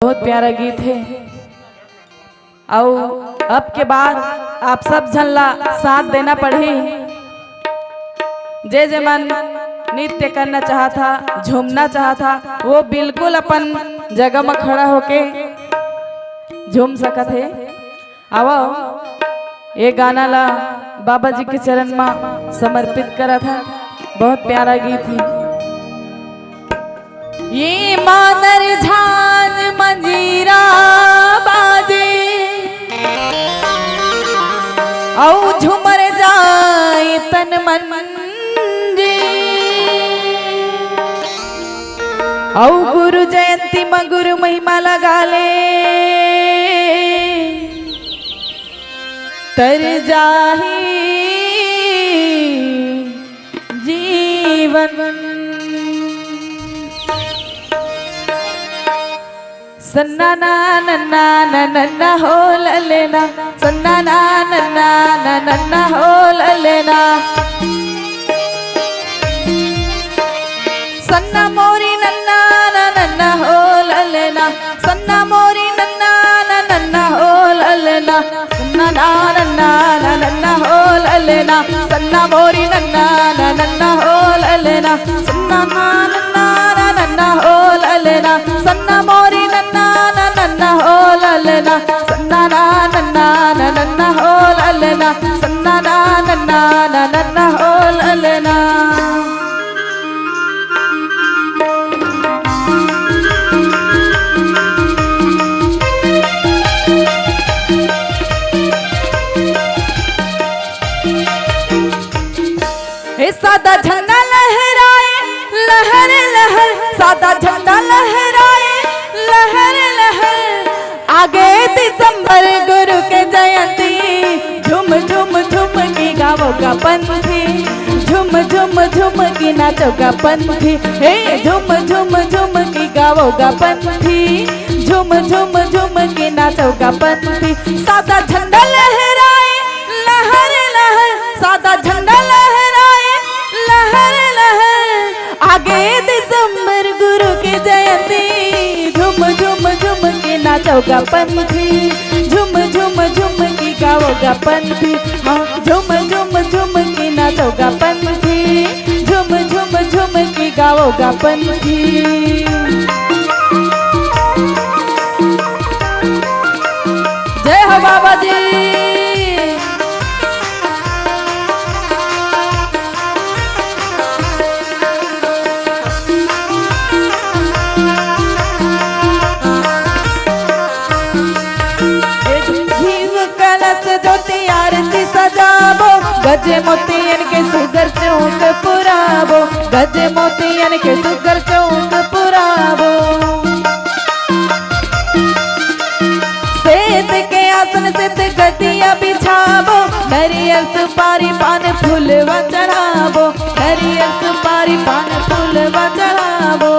बहुत प्यारा गीत है। और अब के बाद आप सब झल्ला साथ देना पड़े। जे जे मन नृत्य करना चाहा था, झूमना चाहा था, वो बिल्कुल अपन जगह में खड़ा होके झूम सकत है। आओ ये गाना ला बाबा जी के चरण में समर्पित करा था। बहुत प्यारा गीत है। ये मादर झान मंजीरा बाजे औ झुमर जाए तन मन जी औ गुरु जयंती में गुरु महिमा लगा ले तर जाही जीवन। सन्ना ना नन्ना नन्ना हो लेना, सन्ना ना नन्ना नन्ना हो लेना, सन्ना मोरी नन्ना नन्ना हो लेना, सन्ना मोरी नन्ना नन्ना हो लेना, सन्ना ना नन्ना नन्ना हो लेना, सन्ना मोरी नन्ना नन्ना हो लेना, सन्ना ना नन्ना नन्ना हो लेना, सन्ना मोरी नन्ना नन्ना हो लेना, सन्ना ना नन्ना नन्ना हो लेना, सन्ना ना नन्ना नन्ना हो लेना। सादा झंडा लहराए लहर लहर, सादा झंडा लहराए लहर लहर, आगे दिसंबर गुरु के जयंती, झुम झुम झुम की गावोगा पंथी, झुम झुम झुम की नाचोगा पंथी, हे झुम झुम झुम की गावोगा पंथी, झुम झुम झुम की नाचोगा पंथी। सादा झंडा लहराए लहर लहर, सादा झंडा लहराए लहर लहर, आगे दिसंबर गुरु की जयंती, झुम झुम झुम की नाचोगा पंथी, झुम झुम झुम की गावोगा पंथी, हाँ झुम झुम झुम की नाचोगा पंथी, झुम झुम झुम की गावोगा पंथी। जय हो बाबा जी। गजे मोतियन के सुगर चौक पुराबो, गजे मोतियन के सुगर चौक पुराबो, सेत के आसन सेत गदिया बिछाबो, नरियल सुपारी पान फूलवा चढ़ाबो, नरियल सुपारी पान फूलवा चढ़ाबो।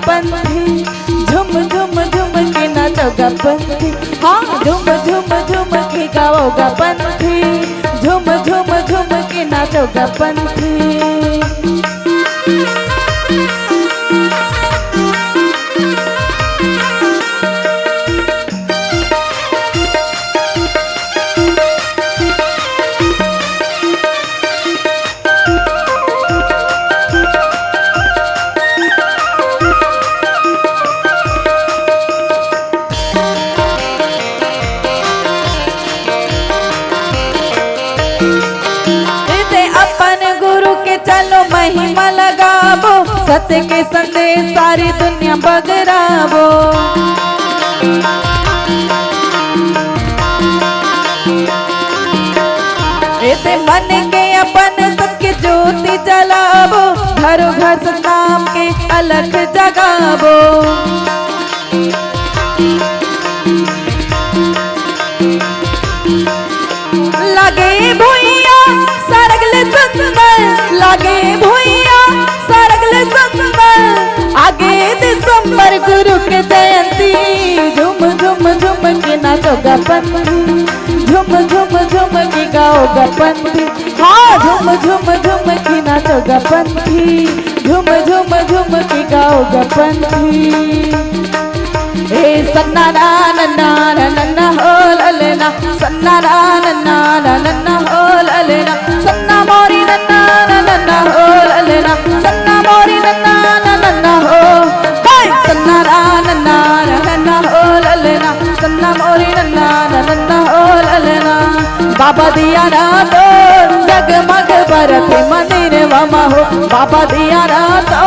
पंथी झुम झुम झुम के नाचोगा पंथी, हाँ झुम झुम झुम के गाओगा पंथी, झुम झुम झुम के नाचोगा पंथी। महिमा लगाबो, सत्य के संदेश सारी दुनिया बगराबो, ऐसे मन के अपन सबके ज्योति जलाबो, घरों घर सतनाम के अलग जगाबो। लागे भुइया सरगल संबर आगे दिसंबर गुरु के जयंती झुम झुम झुम के नाचोगा पंथी झुम झुम झुम के गाओगा पंथी हाँ झुम झुम झुम के नाचोगा पंथी झुम झुम झुम के गाओगा पंथी ए सन्ना ना नन्ना नन्ना हो ललना सन्ना ना नन्ना नन्ना हो ललना सन्ना मोरी नन्ना नन्ना हो ललना सन्ना मोरी नन्ना नन्ना हो हाय सन्ना ना नन्ना नन्ना हो ललना सन्ना मोरी नन्ना नन्ना हो ललना बाबा दिया ना तो जगमग बरते मंदिर वमा हो बाबा दिया ना तो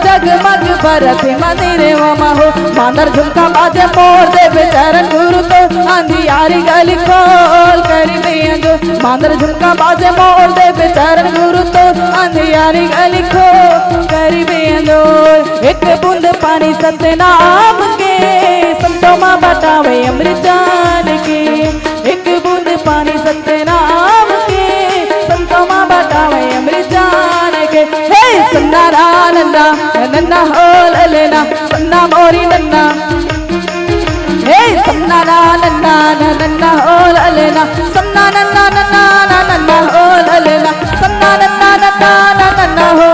जगमग बरते मंदिर वमा हो मांदर झुमका बाजे मोर दे बेचारा गुरु तो अंधियारी गली खोल करी बेंजो मांदर झुमका बाजे मोर दे बेचारा गुरु तो अंधियारी गली खोल करी बेंजो एक बूंद पानी सतनाम के संतों मां बतावे अमृत जान के एक बूंद पानी सतनाम के संतों मां बतावे अमृत जान के हे सन्ना नन्ना नन्ना हो ललना सन्ना मोरी नन्ना हे सन्ना नन्ना नन्ना हो ललना सन्ना नन्ना नन्ना नन्ना हो ललना सन्ना नन्ना नन्ना नन्ना हो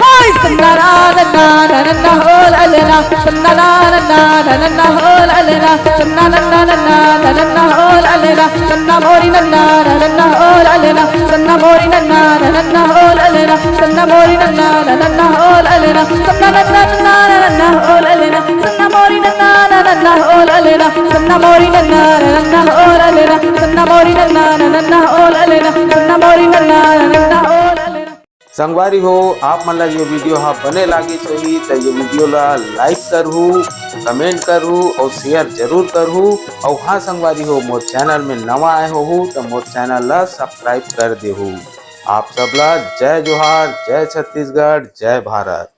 हाय सन्ना नन्ना नन्ना हो ललना सन्ना नन्ना नन्ना हो ललना सन्ना नन्ना नन्ना हो ललना सन्ना मोरी नन्ना नन्ना हो ललना सन्ना मोरी नन्ना नन्ना हो ललना सन्ना मोरी नन्ना नन्ना हो ललना सन्ना नन्ना नन्ना हो ललना सन्ना मोरी नन्ना नन्ना हो ललना सन्ना मोरी नन्ना नन्ना हो ललना सन्ना मोरी नन्ना नन्ना हो ललना सन्ना मोरी नन्ना नन्ना हो ललना। संगवारी हो आप मन ला ये वीडियो हाँ बने लागे सही तो ये वीडियो ला लाइक करहू कमेंट करहू और शेयर जरूर करहू और हाँ संगवारी हो मोर चैनल में नवा आए हो तो मोर चैनल ला सब्सक्राइब कर देहू। आप सबला जय जोहार, जय छत्तीसगढ़, जय भारत।